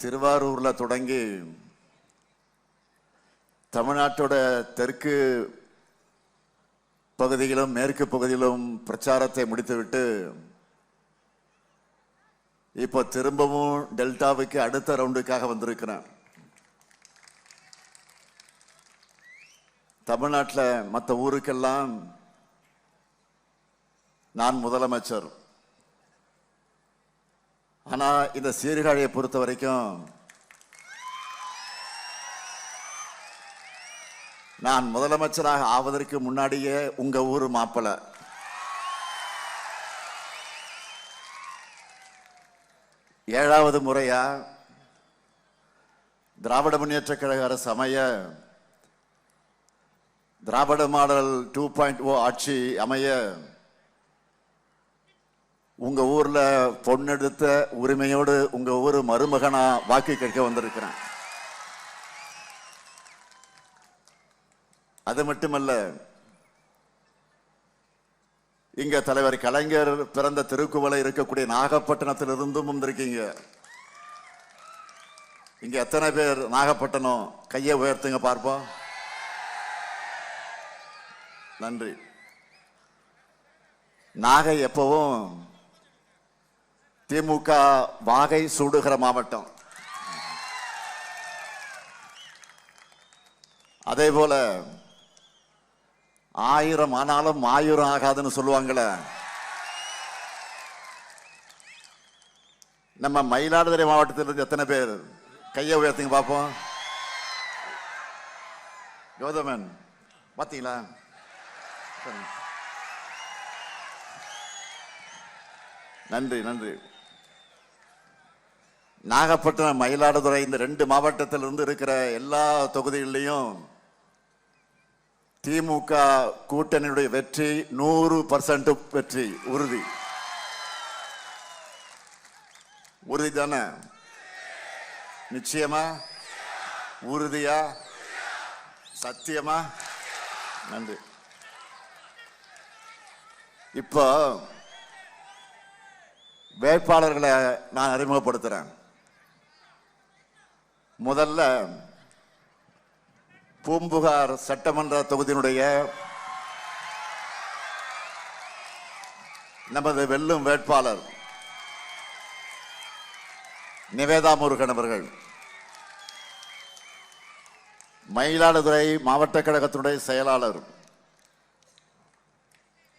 திருவாரூர்ல தொடங்கி தமிழ்நாட்டோட தெற்கு பகுதியிலும் மேற்கு பகுதியிலும் பிரச்சாரத்தை முடித்துவிட்டு இப்போ திரும்பவும் டெல்டாவுக்கு அடுத்த ரவுண்டுக்காக வந்திருக்கிறேன். தமிழ்நாட்டில் மற்ற ஊருக்கெல்லாம் நான் முதலமைச்சர். ஆனா இந்த சீர்காழியை பொறுத்த வரைக்கும் நான் முதலமைச்சராக ஆவதற்கு முன்னாடியே உங்க ஊர் மாப்பிளை. ஏழாவது முறையா திராவிட முன்னேற்ற கழக அரசு அமைய, திராவிட மாடல் 2.0 ஆட்சி அமைய உங்க ஊர்ல பொண்ணெடுத்த உரிமையோடு உங்க ஊர் மருமகனா வாக்கு கேட்க வந்திருக்கிறேன். அது மட்டுமல்ல, இங்க தலைவர் கலைஞர் பிறந்த திருக்குவளை இருக்கக்கூடிய நாகப்பட்டினத்திலிருந்தும் வந்திருக்கீங்க. இங்க எத்தனை பேர் நாகப்பட்டினம்? கையை உயர்த்துங்க பார்ப்போம். நன்றி. நாகை எப்பவும் திமுக வாகை சூடுகிற மாவட்டம். அதே போல 1000 ஆனாலும் 1000 ஆகாதுன்னு சொல்லுவாங்களே, நம்ம மயிலாடுதுறை மாவட்டத்திலிருந்து எத்தனை பேர்? கையை உயர்த்துங்க பார்ப்போம். கௌதமன் பாத்தீங்களா? நன்றி நன்றி. நாகப்பட்டினம், மயிலாடுதுறை இந்த 2 மாவட்டத்திலிருந்து இருக்கிற எல்லா தொகுதிகளிலையும் திமுக கூட்டணியுடைய வெற்றி 100% வெற்றி உறுதி. உறுதி தானே? நிச்சயமா? உறுதியா? சத்தியமா? நன்றி. இப்போ வேட்பாளர்களை நான் அறிமுகப்படுத்துறேன். முதல்ல பூம்புகார் சட்டமன்ற தொகுதியினுடைய நமது வெல்லும் வேட்பாளர் நிவேதா முருகன் அவர்கள். மயிலாடுதுறை மாவட்ட கழகத்தினுடைய செயலாளர்,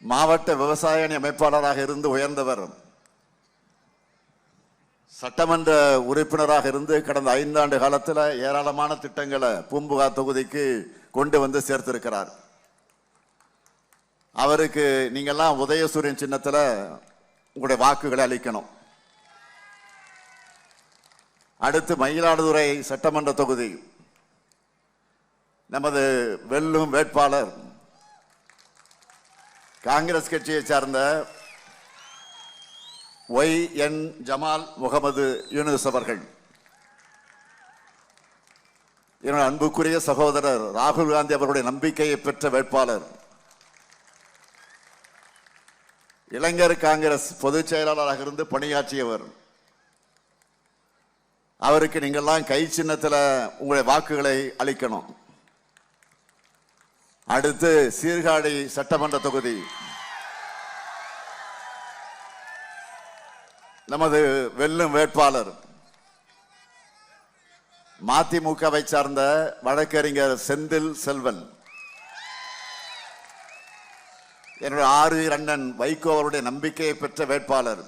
மாவட்ட விவசாய அணி அமைப்பாளராக இருந்து உயர்ந்தவர், சட்டமன்ற உறுப்பினராக இருந்து கடந்த 5 ஆண்டு காலத்தில் ஏராளமான திட்டங்களை பூம்புகார் தொகுதிக்கு கொண்டு வந்து சேர்த்திருக்கிறார். அவருக்கு நீங்கெல்லாம் உதயசூரியன் சின்னத்தில் உங்களுடைய வாக்குகளை அளிக்கணும். அடுத்து மயிலாடுதுறை சட்டமன்ற தொகுதி நமது வெல்லும் வேட்பாளர் காங்கிரஸ் கட்சியை சார்ந்த YN ஜமால் முகமது யூனுஸ் அவர்கள். என்னுடைய அன்புக்குரிய சகோதரர் ராகுல் காந்தி அவருடைய நம்பிக்கையை பெற்ற வேட்பாளர், இளைஞர் காங்கிரஸ் பொதுச் செயலாளராக இருந்து பணியாற்றியவர். அவருக்கு நீங்கள்லாம் கை சின்னத்தில் உங்களுடைய வாக்குகளை அளிக்கணும். அடுத்து சீர்காழி சட்டமன்ற தொகுதி நமது வெல்லும் வேட்பாளர் மதிமுகவை சார்ந்த வழக்கறிஞர் செந்தில் செல்வன். என்னுடைய ஆறுயிர் அண்ணன் வைகோ அவருடைய நம்பிக்கையை பெற்ற வேட்பாளர்,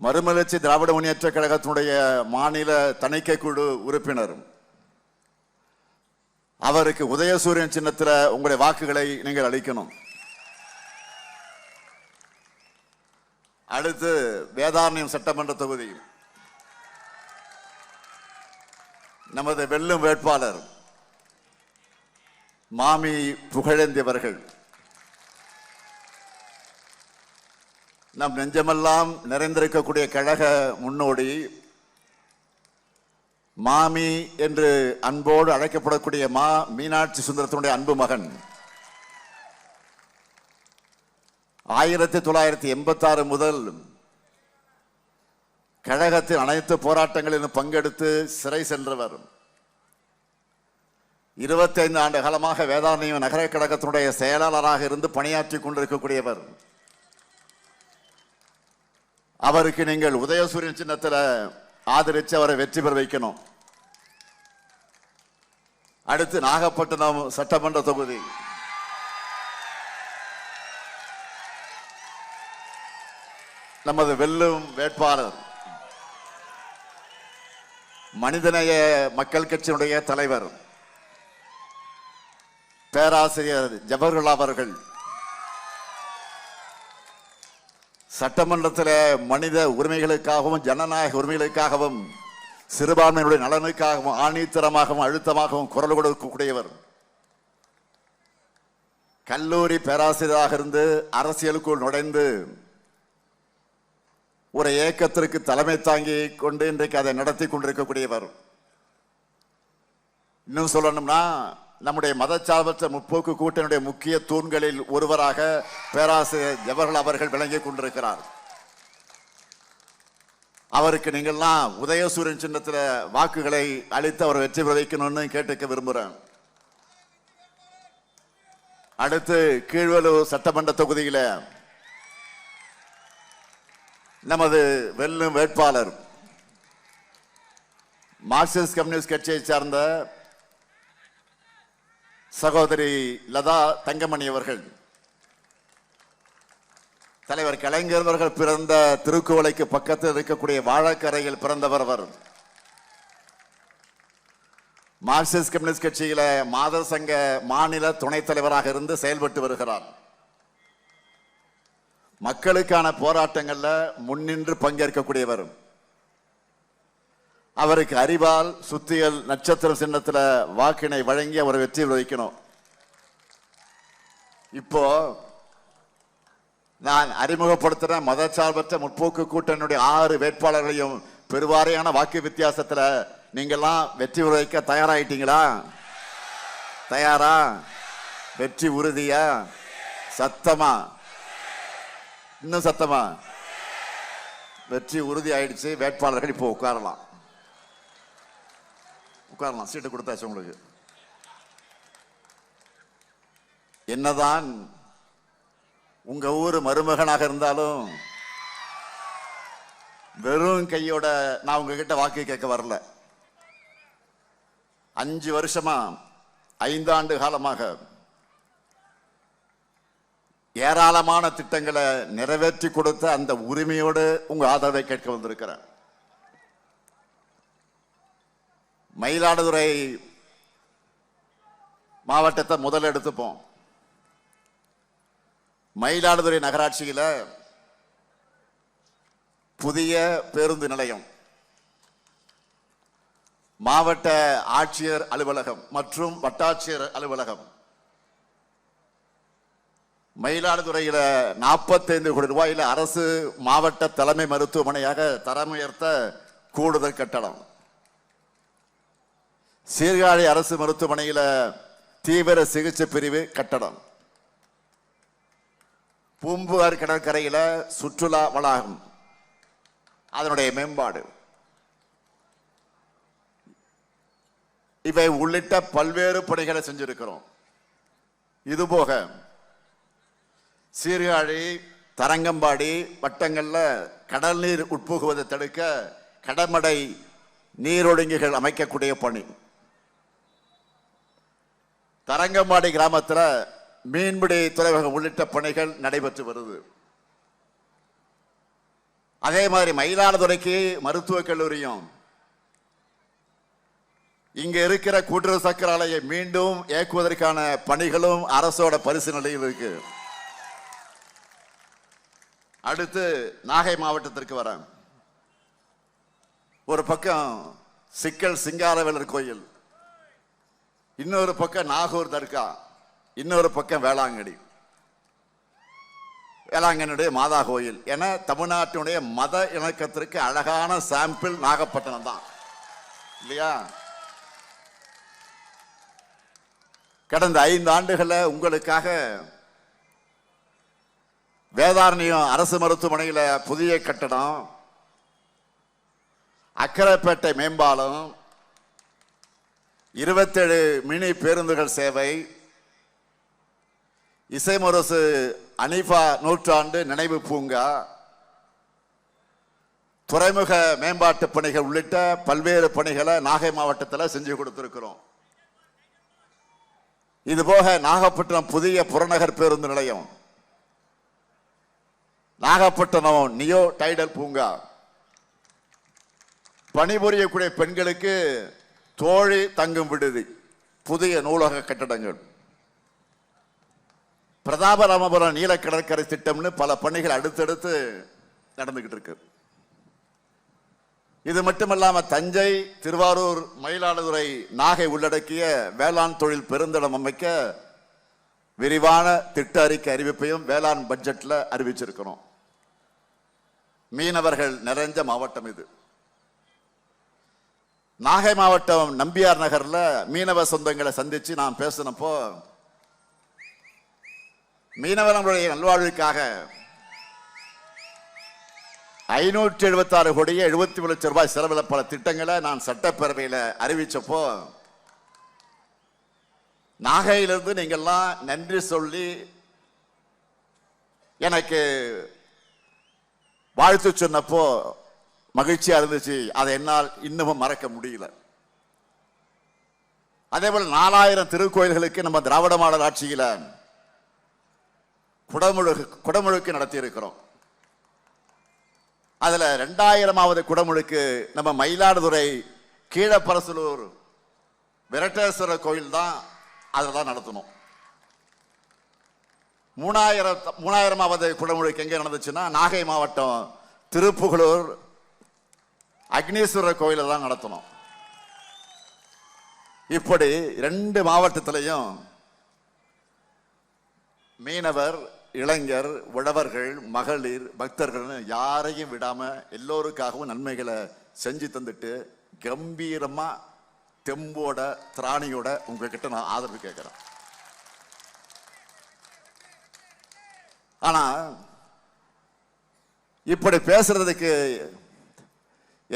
மறுமலர்ச்சி திராவிட முன்னேற்ற கழகத்தினுடைய மாநில தணிக்கை குழு உறுப்பினர். அவருக்கு உதயசூரியன் சின்னத்தில் உங்களுடைய வாக்குகளை நீங்கள் அளிக்கணும். அடுத்து வேதாரண்யம் சட்டமன்ற தொகுதி நமது வெல்லும் வேட்பாளர் மாமி புகழேந்தி அவர்கள். நம் நெஞ்சமெல்லாம் நிறைந்திருக்கக்கூடிய கழக முன்னோடி, மாமி என்று அன்போடு அழைக்கப்படக்கூடிய மா மீனாட்சி சுந்தரத்தினுடைய அன்பு மகன். 1986 முதல் கழகத்தின் அனைத்து போராட்டங்களிலும் பங்கெடுத்து சிறை சென்றவர். 25 ஆண்டு காலமாக வேதாரண்யம் நகர கழகத்தினுடைய செயலாளராக இருந்து பணியாற்றி கொண்டிருக்கக்கூடியவர். அவருக்கு நீங்கள் உதயசூரியன் சின்னத்தில் ஆதரித்து அவரை வெற்றி பெற வைக்கணும். அடுத்து நாகப்பட்டினம் சட்டமன்ற தொகுதி நமது வெல்லும் வேட்பாளர் மனிதநேய மக்கள் கட்சியினுடைய தலைவர் பேராசிரியர் ஜவஹர்லால் அவர்கள் சட்டமன்றத்தில் மனித உரிமைகளுக்காகவும் ஜனநாயக உரிமைகளுக்காகவும் சிறுபான்மையினுடைய நலனுக்காகவும் ஆணித்தரமாகவும் அழுத்தமாகவும் குரல் கொடுக்கக்கூடியவர். கல்லூரி பேராசிரியராக இருந்து அரசியலுக்குள் நுழைந்து ஒரு இயக்கத்திற்கு தலைமை தாங்கி கொண்டு இன்றைக்கு அதை நடத்தி கொண்டிருக்கக்கூடியவர். இன்னும் சொல்லணும்னா நம்முடைய மதச்சார்பற்ற முற்போக்கு கூட்டணியுடைய முக்கிய தூண்களில் ஒருவராக பேராசிரியர் ஜவஹர்லால் அவர்கள் விளங்கிக் கொண்டிருக்கிறார். அவருக்கு நீங்கள்லாம் உதயசூரியன் சின்னத்தில் வாக்குகளை அளித்து அவர் வெற்றி பெற வைக்கணும்னு கேட்டுக்க விரும்புகிறேன். அடுத்து கீழ்வலூர் சட்டமன்ற தொகுதியில நமது வெல்லும் வேட்பாளர் மார்க்சிஸ்ட் கம்யூனிஸ்ட் கட்சியை சார்ந்த சகோதரி லதா தங்கமணி அவர்கள். தலைவர் கலைஞர் அவர்கள் பிறந்த திருக்குவளைக்கு பக்கத்தில் இருக்கக்கூடிய வாழக்கரையில் பிறந்தவர் அவர். மார்க்சிஸ்ட் கம்யூனிஸ்ட் கட்சியில மாதர் சங்க மாநில துணைத் தலைவராக இருந்து செயல்பட்டு வருகிறார். மக்களுக்கான போராட்டங்கள்ல முன்னின்று பங்கேற்கக்கூடியவர். அவருக்கு அறிவால் சுத்தியல் நட்சத்திர சின்னத்துல வாக்கினை வழங்கி அவரை வெற்றி வைக்கணும். இப்போ நான் அறிமுகப்படுத்துற மதச்சார்பற்ற முற்போக்கு கூட்டணியுடைய 6 வேட்பாளர்களையும் பெருவாரியான வாக்கு வித்தியாசத்துல நீங்கெல்லாம் வெற்றி வைக்க தயாராயிட்டீங்களா? தயாரா? வெற்றி உறுதியா? சத்தமா? இன்னும் சத்தமா? வெற்றி உறுதி ஆயிடுச்சு. வேட்பாளர்கள் இப்போ உட்காரலாம். சீட்டு கொடுத்தாச்சு உங்களுக்கு. என்னதான் உங்க ஊர் மருமகனாக இருந்தாலும் வெறும் கையோட நான் உங்ககிட்ட வாக்கு கேட்க வரல. 5 வருஷமா 5 ஆண்டு காலமாக ஏராளமான திட்டங்களை நிறைவேற்றி கொடுத்த அந்த உரிமையோடு உங்க ஆதரவை கேட்க வந்திருக்கிறேன். மயிலாடுதுறை மாவட்டத்தை முதல் எடுத்துப்போம். மயிலாடுதுறை நகராட்சியில புதிய பேருந்து நிலையம், மாவட்ட ஆட்சியர் அலுவலகம் மற்றும் வட்டாட்சியர் அலுவலகம், மயிலாடுதுறையில 45 கோடி ரூபாயில அரசு மாவட்ட தலைமை மருத்துவமனையாக தரம் உயர்த்த கூடுதல் கட்டடம், சீர்காழி அரசு மருத்துவமனையில தீவிர சிகிச்சை பிரிவு கட்டடம், பூம்புகார் கடற்கரையில சுற்றுலா வளாகம் அதனுடைய மேம்பாடு, இவை உள்ளிட்ட பல்வேறு பணிகளை செஞ்சிருக்கிறோம். இதுபோக சீர்காழி தரங்கம்பாடி வட்டங்கள்ல கடல் நீர் உட்புகுவதை தடுக்க கடமடை நீரொழுங்கிகள் அமைக்கக்கூடிய பணி, தரங்கம்பாடி கிராமத்தில் மீன்பிடி துறைமுகம் உள்ளிட்ட பணிகள் நடைபெற்று வருது. அதே மாதிரி மயிலாடுதுறைக்கு மருத்துவக் கல்லூரியும் இங்க இருக்கிற கூட்டுறவு சக்கர ஆலையை மீண்டும் இயக்குவதற்கான பணிகளும் அரசோட பரிசீலனையில் இருக்கு. அடுத்து நாகை மாவட்டத்திற்கு வர, ஒரு பக்கம் சிக்கல் சிங்காரவேலர் கோயில், இன்னொரு பக்கம் நாகூர் தர்கா, இன்னொரு பக்கம் வேளாங்கண்ணி, வேளாங்கண்ணியுடைய மாதா கோயில் என தமிழ்நாட்டினுடைய மத இணக்கத்திற்கு அழகான சாம்பிள் நாகப்பட்டினம் தான் இல்லையா? கடந்த 5 ஆண்டுகளில் உங்களுக்காக வேதாரண்யம் அரசு மருத்துவமனையில் புதிய கட்டடம், அக்கரைப்பேட்டை மேம்பாலம், 27 மினி பேருந்துகள் சேவை, இசைமுரசு அனிஃபா நூற்றாண்டு நினைவு பூங்கா, துறைமுக மேம்பாட்டு பணிகள் உள்ளிட்ட பல்வேறு பணிகளை நாகை மாவட்டத்தில் செஞ்சு கொடுத்திருக்கிறோம். இதுபோக நாகப்பட்டினம் புதிய புறநகர் பேருந்து நிலையம், நாகப்பட்டினம் நியோ டைடல் பூங்கா, பணிபுரியக்கூடிய பெண்களுக்கு தோழி தங்கும் விடுதி, புதிய நூலக கட்டடங்கள், பிரதாபராமபுரம் நீல கடற்கரை திட்டம்னு பல பணிகள் அடுத்தடுத்து நடந்துகிட்டு இருக்கு. இது மட்டுமல்லாம தஞ்சை, திருவாரூர், மயிலாடுதுறை, நாகை உள்ளடக்கிய வேளாண் தொழில் பெருந்தடம் அமைக்க விரிவான திட்ட அறிக்கை அறிவிப்பையும் வேளாண் பட்ஜெட்ல அறிவிச்சிருக்கிறோம். மீனவர்கள் நிறைஞ்ச மாவட்டம் இது. நாகை மாவட்டம் நம்பியார் நகர்ல மீனவ சொந்தங்களை சந்திச்சு நான் பேசினப்போ, மீனவர்களுடைய நல்வாழ்வுக்காக 576 கோடியே 73 லட்சம் ரூபாய் செலவில் பல திட்டங்களை நான் சட்டப்பேரவையில் அறிவிச்சப்போ, நாகையிலிருந்து நீங்கள்லாம் நன்றி சொல்லி எனக்கு வாழ்த்து சொன்னப்போ மகிழ்ச்சியா இருந்துச்சு. அதை என்னால் இன்னமும் மறக்க முடியல. அதே போல 4000 திருக்கோயில்களுக்கு நம்ம திராவிட மாடல் ஆட்சியில குடமுழுக்கு நடத்தி இருக்கிறோம். அதுல 2000வது குடமுழுக்கு நம்ம மயிலாடுதுறை கீழப்பரசலூர் விரட்டேஸ்வரர் கோயில் தான் அதில் நடத்தணும். 3000வது குடமுழுக்கு எங்க நடந்துச்சுன்னா நாகை மாவட்டம் திருப்புகலூர் அக்னீஸ்வரர் கோயில தான் நடத்தணும். இப்படி 2 மாவட்டத்திலையும் மீனவர், இளைஞர், உழவர்கள், மகளிர், பக்தர்கள் யாரையும் விடாம எல்லோருக்காகவும் நன்மைகளை செஞ்சு தந்துட்டு கம்பீரமா தெம்போட திராணியோட உங்ககிட்ட நான் ஆதரவு கேட்கிறேன். ஆனா இப்படி பேசுறதுக்கு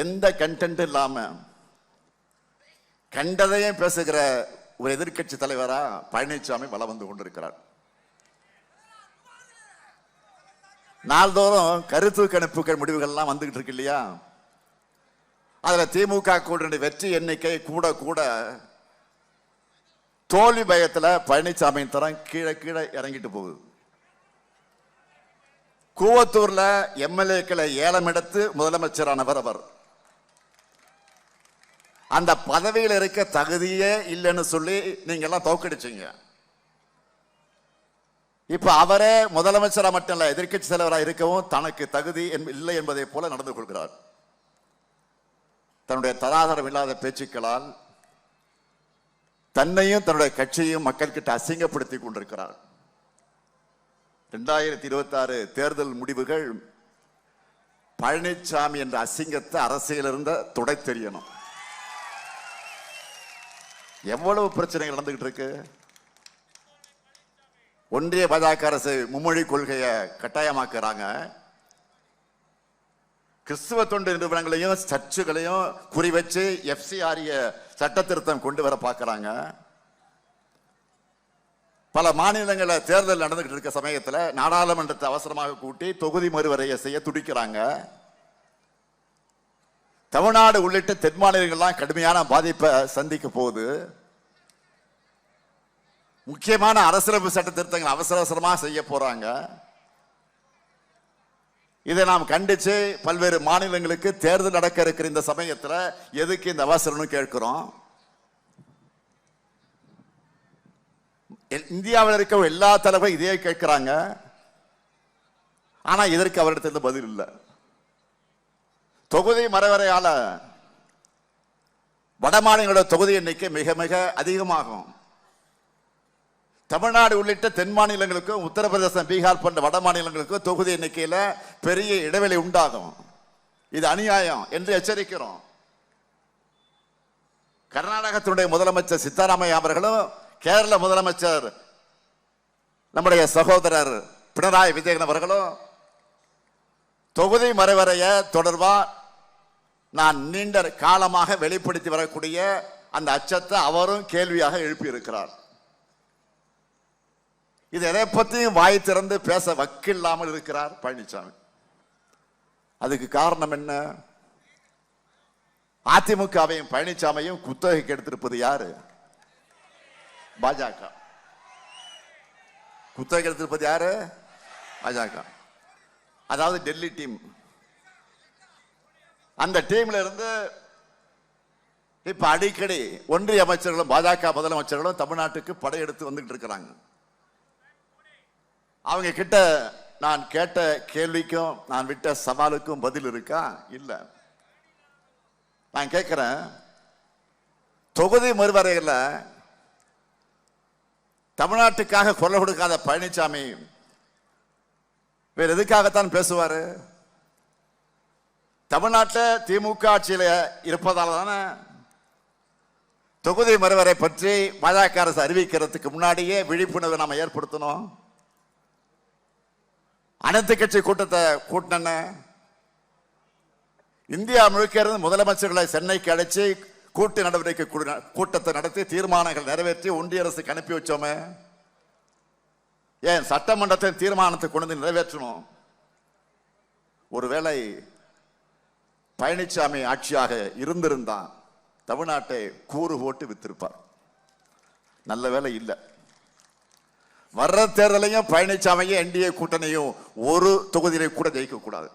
எந்த கண்டென்ட் இல்லாம கண்டதையும் பேசுகிற ஒரு எதிர்கட்சி தலைவரா பழனிசாமி வலம் வந்து கொண்டிருக்கிறார். நாள்தோறும் கருத்து கணிப்புகள் முடிவுகள்லாம் வந்துகிட்டு இருக்கு இல்லையா? அதுல திமுக கூட்டணி வெற்றி எண்ணிக்கை கூட கூட தோல்வி பயத்துல பழனிசாமி தரம் கீழே கீழே இறங்கிட்டு போகுது. கூவத்தூர்ல எம்எல்ஏக்களை ஏலம் எடுத்து முதலமைச்சரானவர் அவர். அந்த பதவியில் இருக்க தகுதியே இல்லைன்னு சொல்லி நீங்க எல்லாம் தோக்கடிச்சீங்க. இப்ப அவரே முதலமைச்சரா மட்டும் இல்ல, எதிர்கட்சி தலைவராக இருக்கவும் தனக்கு தகுதி இல்லை என்பதை போல நடந்து கொள்கிறார். தன்னுடைய தராதரம் இல்லாத பேச்சுக்களால் தன்னையும் தன்னுடைய கட்சியையும் மக்கள் கிட்ட அசிங்கப்படுத்தி கொண்டிருக்கிறார். 2026 தேர்தல் முடிவுகள் பழனிசாமி என்ற அசிங்கத்தை அரசியலிருந்த துடை தெரியணும். எவ்வளவு பிரச்சனைகள் நடந்துகிட்டு இருக்கு. ஒன்றிய பாஜக அரசு மும்மொழி கொள்கையை கட்டாயமாக்குறாங்க. கிறிஸ்துவ தொண்டு நிறுவனங்களையும் சர்ச்சுகளையும் குறிவச்சு FCRA சட்ட திருத்தம் கொண்டு வர பார்க்கிறாங்க. பல மாநிலங்களில் தேர்தல் நடந்துகிட்டு இருக்க சமயத்தில் நாடாளுமன்றத்தை அவசரமாக கூட்டி தொகுதி மறுவரையை செய்ய துடிக்கிறாங்க. தமிழ்நாடு உள்ளிட்ட தென் மாநிலங்கள்லாம் கடுமையான பாதிப்பை சந்திக்க போகுது. முக்கியமான அரசியலமைப்பு சட்ட திருத்தங்கள் அவசர அவசரமாக செய்ய போறாங்க. இதை நாம் கண்டிச்சு பல்வேறு மாநிலங்களுக்கு தேர்தல் நடக்க இருக்கிற இந்த சமயத்தில் எதுக்கு இந்த அவசரம்னு கேட்கிறோம். இந்தியாவில் இருக்க எல்லா தலைவரும் இதே கேட்கிறாங்க. ஆனா இதற்கு அவரிடத்தில் பதில் இல்லை. தொகுதி மறுவரையால வட மாநிலங்களோட தொகுதி எண்ணிக்கை மிக மிக அதிகமாகும். தமிழ்நாடு உள்ளிட்ட தென் மாநிலங்களுக்கும் உத்தரப்பிரதேசம், பீகார் போன்ற வட மாநிலங்களுக்கும் தொகுதி எண்ணிக்கையில் பெரிய இடைவெளி உண்டாகும். இது அநியாயம் என்று எச்சரிக்கிறோம். கர்நாடகத்தினுடைய முதலமைச்சர் சித்தராமையா அவர்களும், கேரள முதலமைச்சர் நம்முடைய சகோதரர் பினராயி விஜயன் அவர்களும் தொகுதி மறுவரைய தொடர்பா நான் நீண்ட காலமாக வெளிப்படுத்தி வரக்கூடிய அந்த அச்சத்தை அவரும் கேள்வியாக எழுப்பி இருக்கிறார். இது எதை பற்றியும் வாய் திறந்து பேச வக்கில்லாமல் இருக்கிறார் பழனிசாமி. அதுக்கு காரணம் என்ன? அதிமுகவையும் பழனிசாமியும் குத்தகைக்கு எடுத்திருப்பது யாரு? பாஜக. குத்தகைக்கு எடுத்திருப்பது யாரு? பாஜக. அதாவது டெல்லி டீம். அந்த டீம்ல இருந்து இப்ப அடிக்கடி ஒன்றிய அமைச்சர்களும் பாஜக முதலமைச்சர்களும் தமிழ்நாட்டுக்கு படையெடுத்து வந்துட்டு இருக்கிறாங்க. அவங்க கிட்ட நான் கேட்ட கேள்விக்கும் நான் விட்ட சவாலுக்கும் பதில் இருக்கா? இல்ல. நான் கேட்கிறேன், தொகுதி மறுவரையில் தமிழ்நாட்டுக்காக குரல் கொடுக்காத பழனிசாமி வேற எதுக்காகத்தான் பேசுவாரு? தமிழ்நாட்டில் திமுக ஆட்சியில் இருப்பதால தானே தொகுதி மறுவரை பற்றி பாஜக அரசு அறிவிக்கிறதுக்கு முன்னாடியே விழிப்புணர்வு நாம ஏற்படுத்தணும். அனைத்து கட்சி கூட்டத்தை கூட்டின இந்தியா முழுக்க இருந்து முதலமைச்சர்களை சென்னைக்கு அழைச்சி கூட்டு நடவடிக்கை கூட்டத்தை நடத்தி தீர்மானங்கள் நிறைவேற்றி ஒன்றிய அரசுக்கு அனுப்பி வச்சோமே. ஏன் சட்டமன்றத்தின் தீர்மானத்தை கொண்டு வந்து நிறைவேற்றணும்? ஒருவேளை பழனிசாமி ஆட்சியாக இருந்திருந்தான் தமிழ்நாட்டை கூறு போட்டு வித்திருப்பார். நல்ல வேலை இல்லை. வர்ற தேர்தலையும் பழனிசாமியும் என்டிஏ கூட்டணியும் ஒரு தொகுதியிலே கூட ஜெயிக்க கூடாது.